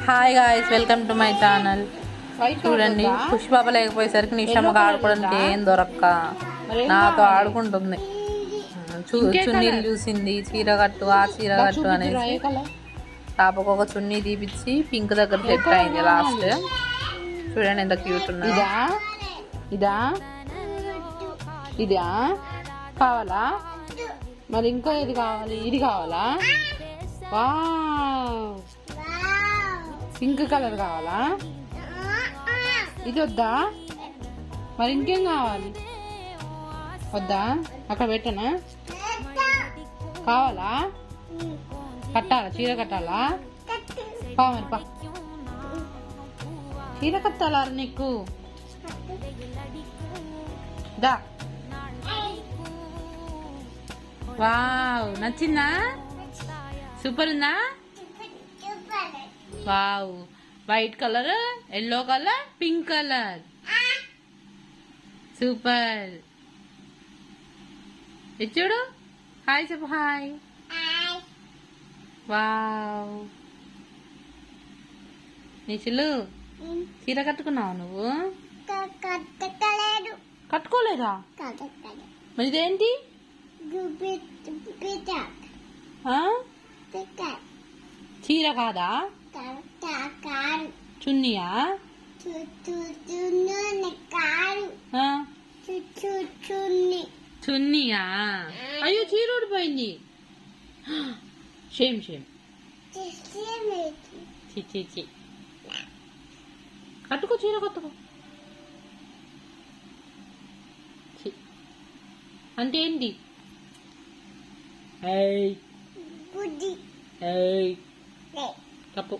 Hi guys, welcome to my channel. చూడండి, పుష్పాప లేకపోయేసరికి నిషమ్మకు ఆడుకోవడానికి ఏం దొరక్క నాతో ఆడుకుంటుంది. చున్నీలు చూసింది, చీర కట్టు ఆ చీర కట్టు అనేసి పాపకు ఒక చున్నీ తీపిచ్చి పింక్ దగ్గర సెట్ అయింది. లాస్ట్ చూడండి ఎంత క్యూట్ ఉన్నది. ఇదా ఇదా కావాలా? మరి ఇంకా ఏది కావాలి? ఇది కావాలా? వావ్, పింక్ కలర్ కావాలా? ఇది వద్దా? మరి ఇంకేం కావాలి? వద్దా? అక్కడ పెట్టనా? కావాలా? కట్టాలా? చీర కట్టాలా? పా మరి పా, చీర కట్టాలా నీకు? దా. వావ్, నచ్చిందా? సూపర్ ఉందా? Wow, white colour, yellow colour, pink colour, super. ఇది చూడు, హాయ్ చెప్పు. హాయ్. వావ్, నిషులు చీర కట్టుకున్నావు నువ్వు? కట్టుకోలేదా? మరి ఇదేంటి? చీర కాదా? చున్నీయా? చున్నీయా? అయ్యో, చీర ఊడిపోయింది. Shame shame. చి కట్టుకో, చీర కట్టుకో. అంటే ఏంటి? కప్పు.